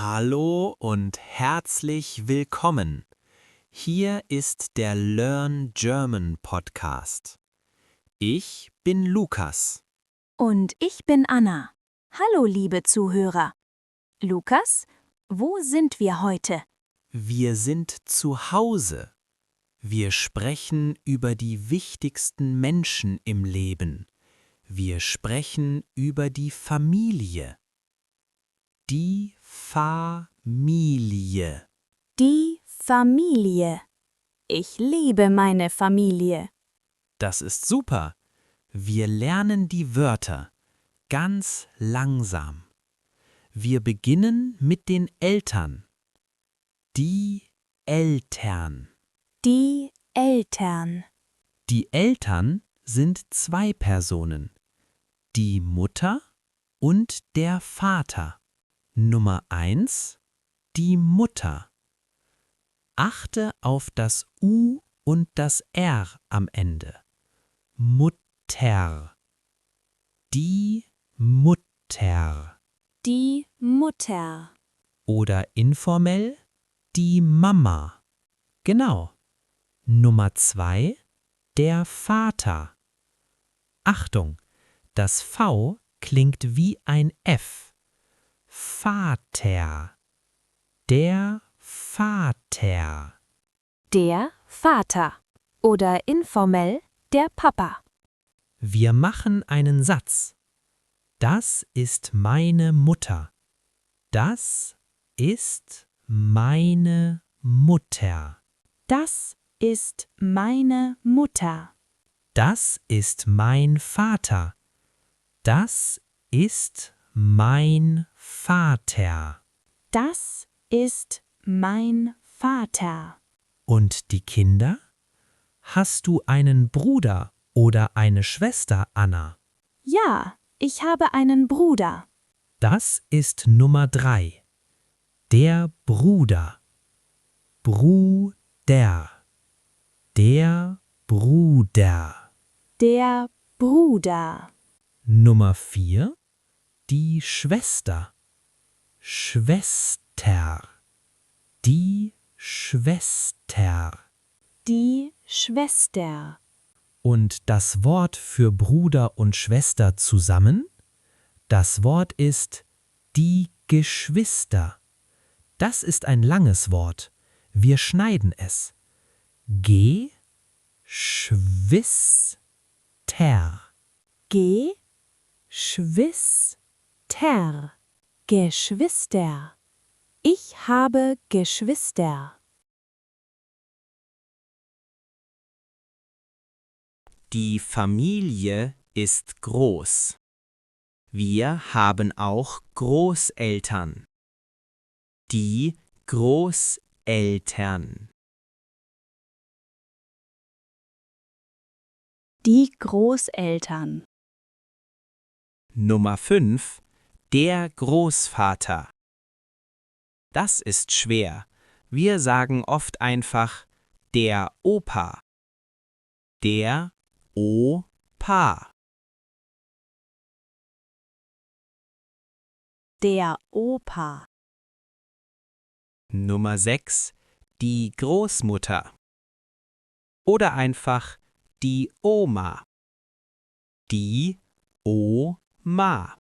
Hallo und herzlich willkommen. Hier ist der Learn German Podcast. Ich bin Lukas. Und ich bin Anna. Hallo, liebe Zuhörer. Lukas, wo sind wir heute? Wir sind zu Hause. Wir sprechen über die wichtigsten Menschen im Leben. Wir sprechen über die Familie. Die Familie. Die Familie. Ich liebe meine Familie. Das ist super. Wir lernen die Wörter ganz langsam. Wir beginnen mit den Eltern. Die Eltern. Die Eltern. Die Eltern sind zwei Personen. Die Mutter und der Vater. Nummer 1. Die Mutter. Achte auf das U und das R am Ende. Mutter. Die Mutter. Die Mutter. Oder informell die Mama. Genau. Nummer 2. Der Vater. Achtung, das V klingt wie ein F. Vater. Der Vater. Der Vater. Oder informell der Papa. Wir machen einen Satz. Das ist meine Mutter. Das ist meine Mutter. Das ist meine Mutter. Das ist mein Vater. Das ist mein Vater. Das ist mein Vater. Und die Kinder? Hast du einen Bruder oder eine Schwester, Anna? Ja, ich habe einen Bruder. Das ist Nummer 3. Der Bruder. Bruder. Der Bruder. Der Bruder. Nummer 4. Die Schwester. Schwester. Die Schwester. Die Schwester. Und das Wort für Bruder und Schwester zusammen? Das Wort ist die Geschwister. Das ist ein langes Wort. Wir schneiden es. Geschwister. Geschwister. Geschwister. Ich habe Geschwister. Die Familie ist groß. Wir haben auch Großeltern. Die Großeltern. Die Großeltern. Nummer 5. Der Großvater. Das ist schwer. Wir sagen oft einfach der Opa. Der Opa. Der Opa. Nummer 6. Die Großmutter. Oder einfach die Oma. Die Oma.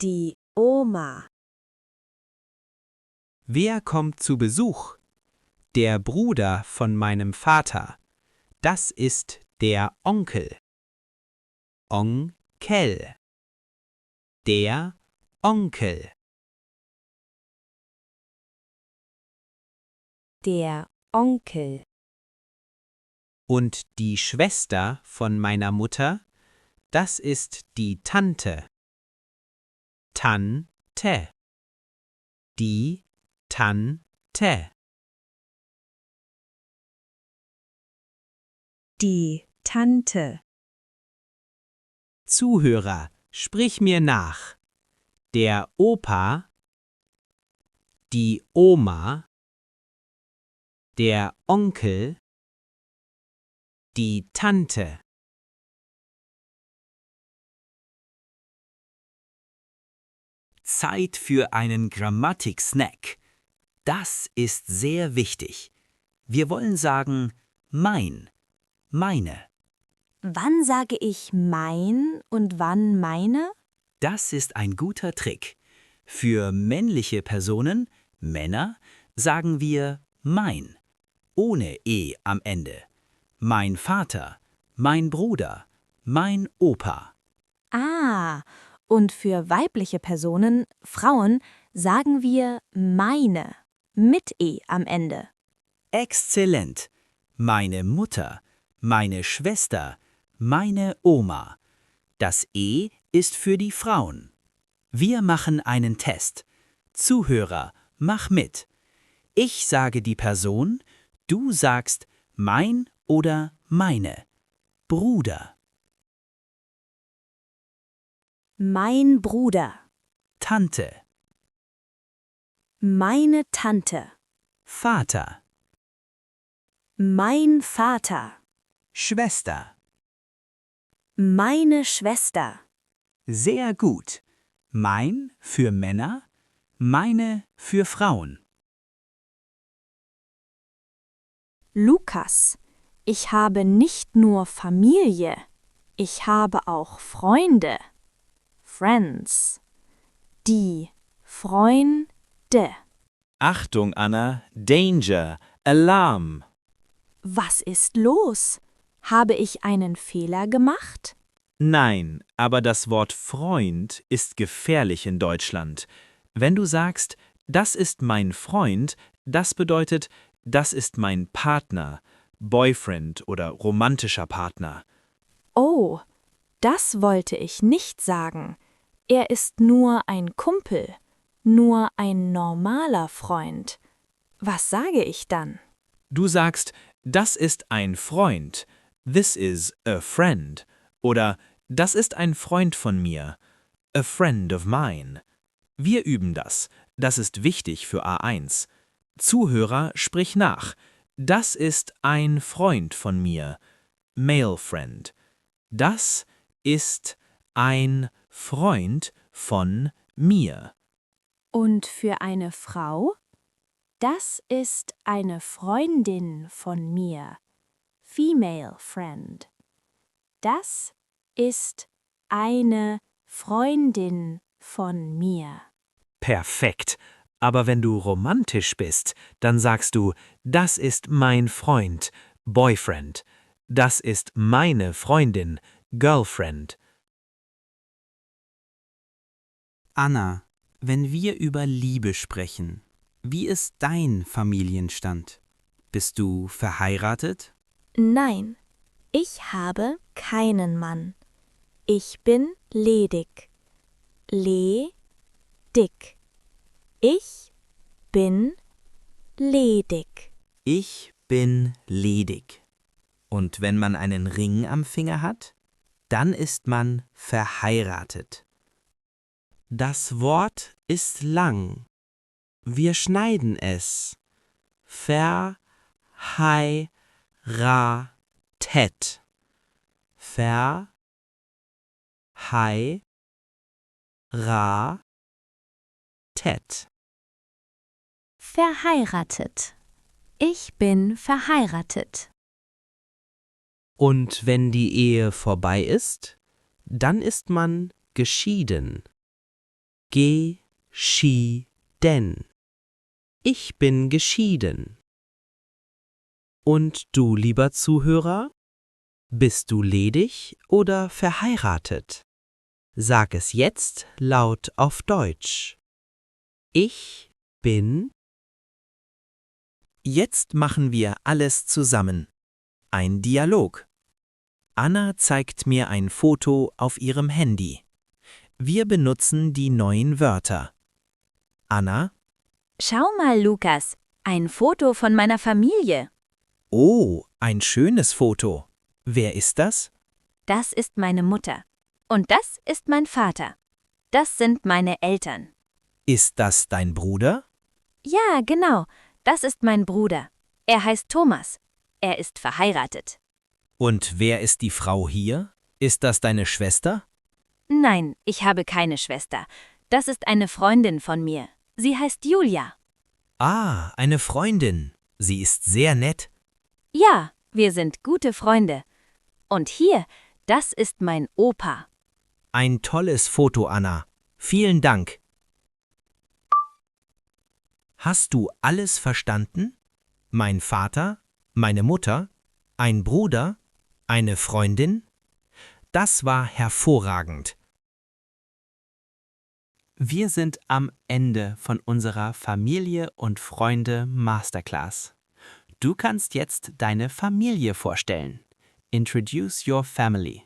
Die Oma. Wer kommt zu Besuch? Der Bruder von meinem Vater. Das ist der Onkel. Onkel. Der Onkel. Der Onkel. Und die Schwester von meiner Mutter, das ist die Tante. Tante. Die Tante. Die Tante. Zuhörer, sprich mir nach. Der Opa, die Oma, der Onkel, die Tante. Zeit für einen Grammatik-Snack. Das ist sehr wichtig. Wir wollen sagen mein, meine. Wann sage ich mein und wann meine? Das ist ein guter Trick. Für männliche Personen, Männer, sagen wir mein, ohne E am Ende. Mein Vater, mein Bruder, mein Opa. Ah, und für weibliche Personen, Frauen, sagen wir meine, mit E am Ende. Exzellent. Meine Mutter, meine Schwester, meine Oma. Das E ist für die Frauen. Wir machen einen Test. Zuhörer, mach mit. Ich sage die Person, du sagst mein oder meine. Bruder, Mein Bruder, Tante, meine Tante, Vater, mein Vater, Schwester. meine Schwester. Sehr gut. Mein für Männer, meine für Frauen. Lukas, ich habe nicht nur Familie, ich habe auch Freunde. Friends. Die Freunde. Achtung, Anna, Danger, Alarm. Was ist los? Habe ich einen Fehler gemacht? Nein, aber das Wort Freund ist gefährlich in Deutschland. Wenn du sagst, das ist mein Freund, das bedeutet, das ist mein Partner, Boyfriend oder romantischer Partner. Oh, das wollte ich nicht sagen. Er ist nur ein Kumpel, nur ein normaler Freund. Was sage ich dann? Du sagst, das ist ein Freund, this is a friend, oder das ist ein Freund von mir, a friend of mine. Wir üben das, das ist wichtig für A1. Zuhörer, sprich nach. Das ist ein Freund von mir, male friend. Das ist ein Freund von mir. Und für eine Frau? Das ist eine Freundin von mir, female friend. Das ist eine Freundin von mir. Perfekt. Aber wenn du romantisch bist, dann sagst du, das ist mein Freund, Boyfriend. Das ist meine Freundin, Girlfriend. Anna, wenn wir über Liebe sprechen, wie ist dein Familienstand? Bist du verheiratet? Nein, ich habe keinen Mann. Ich bin ledig. Ledig. Ich bin ledig. Ich bin ledig. Und wenn man einen Ring am Finger hat, dann ist man verheiratet. Das Wort ist lang. Wir schneiden es. Verheiratet. Verheiratet. Verheiratet. Ich bin verheiratet. Und wenn die Ehe vorbei ist, dann ist man geschieden. Geschieden. Ich bin geschieden. Und du, lieber Zuhörer, bist du ledig oder verheiratet? Sag es jetzt laut auf Deutsch. Ich bin. Jetzt machen wir alles zusammen. Ein Dialog. Anna zeigt mir ein Foto auf ihrem Handy. Wir benutzen die neuen Wörter. Anna. Schau mal, Lukas, ein Foto von meiner Familie. Oh, ein schönes Foto. Wer ist das? Das ist meine Mutter. Und das ist mein Vater. Das sind meine Eltern. Ist das dein Bruder? Ja, genau. Das ist mein Bruder. Er heißt Thomas. Er ist verheiratet. Und wer ist die Frau hier? Ist das deine Schwester? Nein, ich habe keine Schwester. Das ist eine Freundin von mir. Sie heißt Julia. Ah, eine Freundin. Sie ist sehr nett. Ja, wir sind gute Freunde. Und hier, das ist mein Opa. Ein tolles Foto, Anna. Vielen Dank. Hast du alles verstanden? Mein Vater, meine Mutter, ein Bruder, eine Freundin? Das war hervorragend. Wir sind am Ende von unserer Familie und Freunde Masterclass. Du kannst jetzt deine Familie vorstellen. Introduce your family.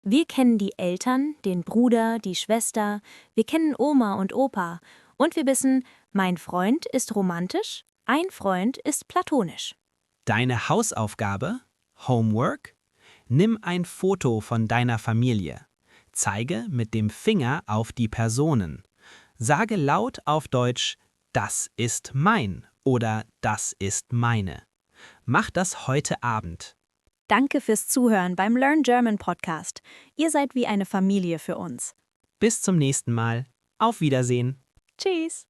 Wir kennen die Eltern, den Bruder, die Schwester, wir kennen Oma und Opa und wir wissen, mein Freund ist romantisch, ein Freund ist platonisch. Deine Hausaufgabe, Homework? Nimm ein Foto von deiner Familie. Zeige mit dem Finger auf die Personen. Sage laut auf Deutsch, das ist mein oder das ist meine. Mach das heute Abend. Danke fürs Zuhören beim Learn German Podcast. Ihr seid wie eine Familie für uns. Bis zum nächsten Mal. Auf Wiedersehen. Tschüss.